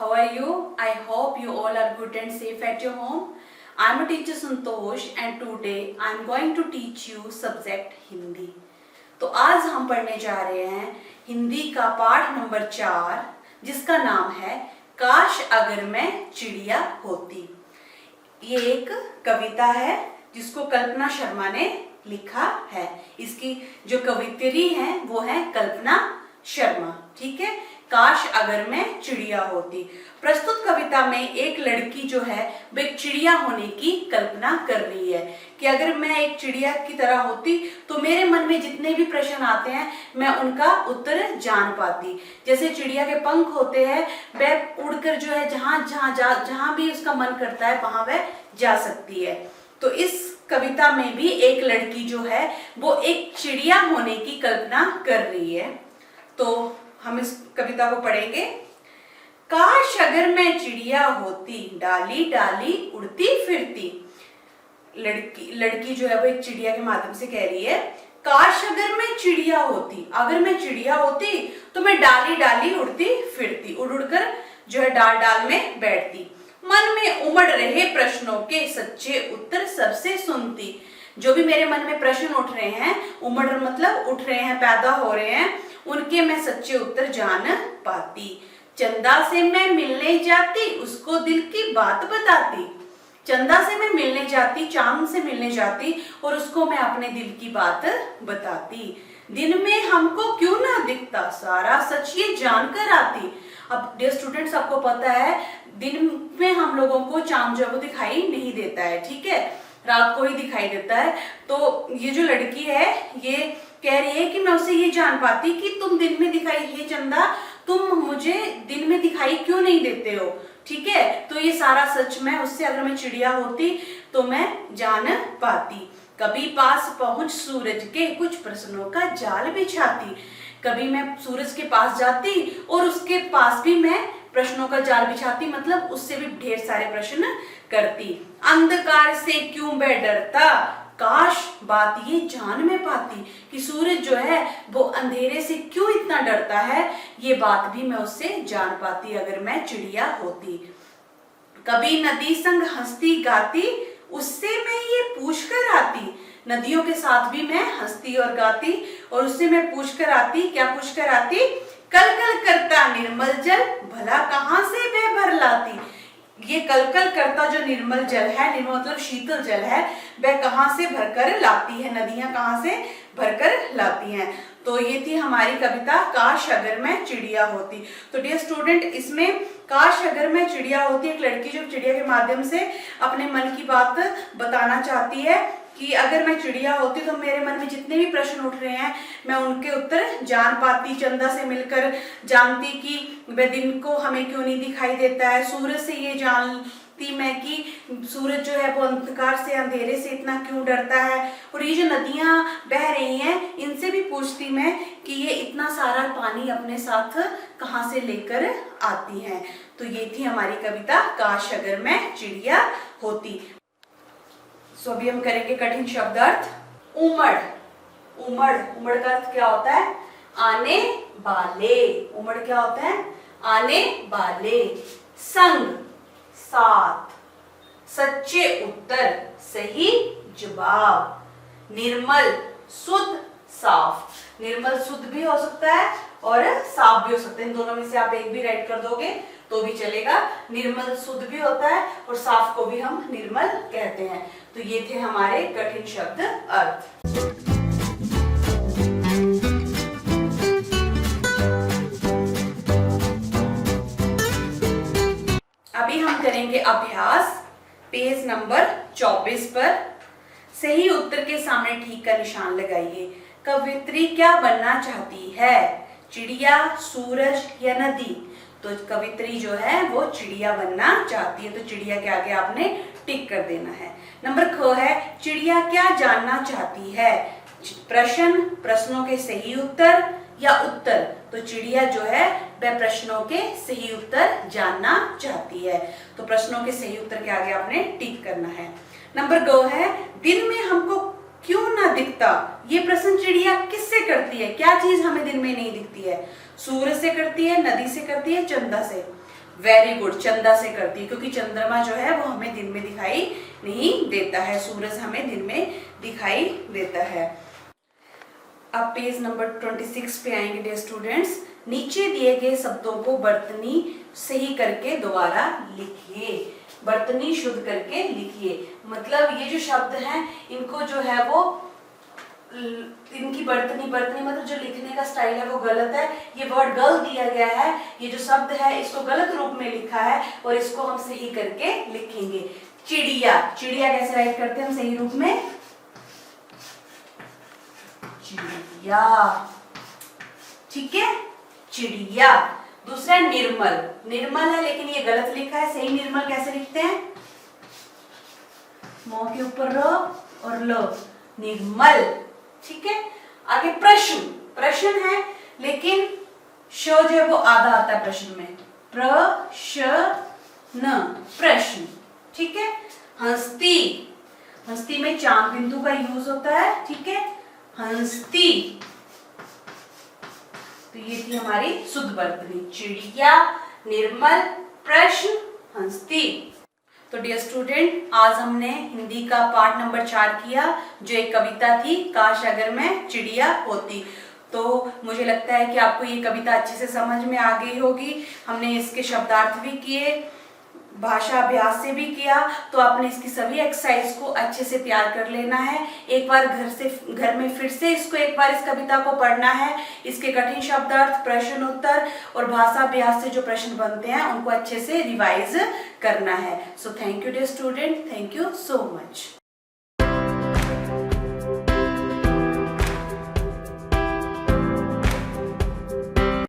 How are you? I hope you all are good and safe at your home. I am a teacher Santosh and today I am going to teach you subject Hindi. तो आज हम पढ़ने जा रहे हैं हिंदी का पाठ number 4 जिसका नाम है काश अगर मैं चिड़िया होती. ये एक कविता है जिसको कल्पना शर्मा ने लिखा है. इसकी जो कवित्री है वो है कल्पना शर्मा. ठीक है. काश अगर मैं चिड़िया होती. प्रस्तुत कविता में एक लड़की जो है वो एक चिड़िया होने की कल्पना कर रही है कि अगर मैं एक चिड़िया की तरह होती तो मेरे मन में जितने भी प्रश्न आते हैं मैं उनका उत्तर जान पाती. जैसे चिड़िया के पंख होते हैं, वह उड़कर जो है जहां भी उसका मन करता है वहां वह जा सकती है. तो इस कविता में भी एक लड़की जो है वो एक चिड़िया होने की कल्पना कर रही है. तो हम इस कविता को पढ़ेंगे. काश अगर मैं चिड़िया होती, डाली डाली उड़ती फिरती. लड़की जो है वो एक चिड़िया के माध्यम से कह रही है काश अगर मैं चिड़िया होती. अगर मैं चिड़िया होती तो मैं डाली डाली उड़ती फिरती, उड़ उड़कर जो है डाल डाल में बैठती. मन में उमड़ रहे प्रश्नों के सच्चे उत्तर सबसे सुनती. जो भी मेरे मन में प्रश्न उठ रहे हैं, उमड़ मतलब उठ रहे हैं, पैदा हो रहे हैं, उनके मैं सच्चे उत्तर जान पाती. चंदा से मैं मिलने जाती, उसको दिल की बात बताती. चंदा से मैं मिलने जाती, चांद से मिलने जाती और उसको मैं अपने दिल की बात बताती. दिन में हमको क्यों ना दिखता, सारा सच ये जानकर आती. अब डियर स्टूडेंट्स, आपको पता है दिन में हम लोगों को चांद जो है वो दिखाई नहीं देता है. ठीक है, रात को ही दिखाई देता है. तो ये जो लड़की है ये कह रही है कि मैं उसे ये जान पाती कि तुम दिन में दिखाई, हे चंदा तुम मुझे दिन में दिखाई क्यों नहीं देते हो. ठीक है, तो ये सारा सच मैं उससे अगर मैं चिड़िया होती तो मैं जान पाती. कभी पास पहुंच सूरज के कुछ प्रश्नों का जाल बिछाती. कभी मैं सूरज के पास जाती और उसके पास भी मैं प्रश्नों का जाल बिछाती, मतलब उससे भी ढेर सारे प्रश्न करती. अंधकार से क्यों मैं डरता, काश बात ये जान में पाती कि सूरज जो है वो अंधेरे से क्यों इतना डरता है. ये बात भी मैं उससे जान पाती अगर मैं चिड़िया होती. कभी नदी संग हंसती गाती, उससे मैं ये पूछ कर आती. नदियों के साथ भी मैं हंसती और गाती और उससे मैं पूछ कर आती. क्या पूछ कर आती? कल कल करता निर्मल जल, भला कहां से वह भर लाती. ये कल कल करता जो निर्मल जल है, निर्मल मतलब शीतल जल है, वह कहां से भरकर लाती है, नदियां कहां से भरकर लाती हैं. तो ये थी हमारी कविता काश अगर मैं चिड़िया होती. तो डियर स्टूडेंट, इसमें काश अगर मैं चिड़िया होती, एक लड़की जो चिड़िया के माध्यम से अपने मन की बात बताना चाहती है कि अगर मैं चिड़िया होती तो मेरे मन में जितने भी प्रश्न उठ रहे हैं मैं उनके उत्तर जान पाती. चंदा से मिलकर जानती कि वह दिन को हमें क्यों नहीं दिखाई देता है. सूरज से ये जानती मैं कि सूरज जो है वो अंधकार से, अंधेरे से इतना क्यों डरता है. और ये जो नदियां बह रही हैं इनसे भी पूछती मैं कि ये इतना सारा पानी अपने साथ कहाँ से लेकर आती हैं. तो ये थी हमारी कविता काश अगर मैं चिड़िया होती. सो अभी हम करेंगे कठिन शब्द अर्थ. उमड़. उमड़, उमड़ का अर्थ क्या होता है? आने वाले. उमड़ क्या होता है? आने वाले. संग, साथ. सच्चे उत्तर, सही जवाब. निर्मल, शुद्ध, साफ. निर्मल शुद्ध भी हो सकता है और साफ भी हो सकता है. इन दोनों में से आप एक भी राइट कर दोगे तो भी चलेगा. निर्मल शुद्ध भी होता है और साफ को भी हम निर्मल कहते हैं. तो ये थे हमारे कठिन शब्द अर्थ. अभी हम करेंगे अभ्यास पेज नंबर 24 पर. सही उत्तर के सामने ठीक का निशान लगाइए. कवित्री क्या बनना चाहती है? चिड़िया, सूरज या नदी? तो कवित्री जो है वो चिड़िया बनना चाहती है, तो चिड़िया के आगे आपने टिक कर देना है. नंबर ख है चिड़िया क्या जानना चाहती है? प्रश्न, प्रश्नों के सही उत्तर या उत्तर. तो चिड़िया जो है वह प्रश्नों के सही उत्तर जानना चाहती है, तो प्रश्नों के सही उत्तर के आगे आपने टिक करना है. नंबर ग है दिन में हमको क्यों ना दिखता. ये प्रश्न चिड़िया किससे करती है? क्या चीज हमें दिन में नहीं दिखती है? सूरज से करती है, नदी से करती है, चंदा से. वेरी गुड, चंदा से करती है, क्योंकि चंद्रमा जो है वो हमें दिन में दिखाई नहीं देता है, सूरज हमें दिन में दिखाई देता है। अब पेज नंबर 26 पे आएंगे डियर स्टूडेंट्स। नीचे दिए गए शब्दों को बर्तनी सही करके दोबारा लिखिए, बर्तनी शुद्ध करके लिखिए। मतलब ये जो शब्द हैं इनको जो है वो इनकी बर्तनी मतलब जो लिखने का स्टाइल है वो गलत है, ये वर्ड गलत दिया गया है, ये जो शब्द है इसको गलत रूप में लिखा है और इसको हम सही करके लिखेंगे। चिड़िया, चिड़िया कैसे राइट करते हैं हम सही रूप में? चिड़िया, ठीक है, चिड़िया। दूसरा निर्मल, निर्मल है लेकिन ये गलत लिखा है, सही निर्मल कैसे लिखते हैं? मौ के ऊपर र और ल, निर्मल, ठीक है। आगे प्रश्न, प्रश्न है लेकिन श जो है वो आधा आता है प्रश्न में, प्रश्न, प्रश्न, ठीक है। हंसती, हंसती में चांद बिंदु का यूज होता है, ठीक है, हंसती। तो ये थी हमारी शुद्ध बर्तनी, चिड़िया, निर्मल, प्रश्न, हंसती। तो डियर स्टूडेंट, आज हमने हिंदी का पार्ट नंबर 4 किया, जो एक कविता थी, काश अगर मैं चिड़िया होती। तो मुझे लगता है कि आपको ये कविता अच्छे से समझ में आ गई होगी। हमने इसके शब्दार्थ भी किए, भाषा अभ्यास से भी किया, तो आपने इसकी सभी एक्सरसाइज को अच्छे से तैयार कर लेना है। एक बार घर में फिर से इसको एक बार इस कविता को पढ़ना है। इसके कठिन शब्दार्थ, प्रश्न उत्तर और भाषा अभ्यास से जो प्रश्न बनते हैं उनको अच्छे से रिवाइज करना है। So thank you dear student, thank you so much.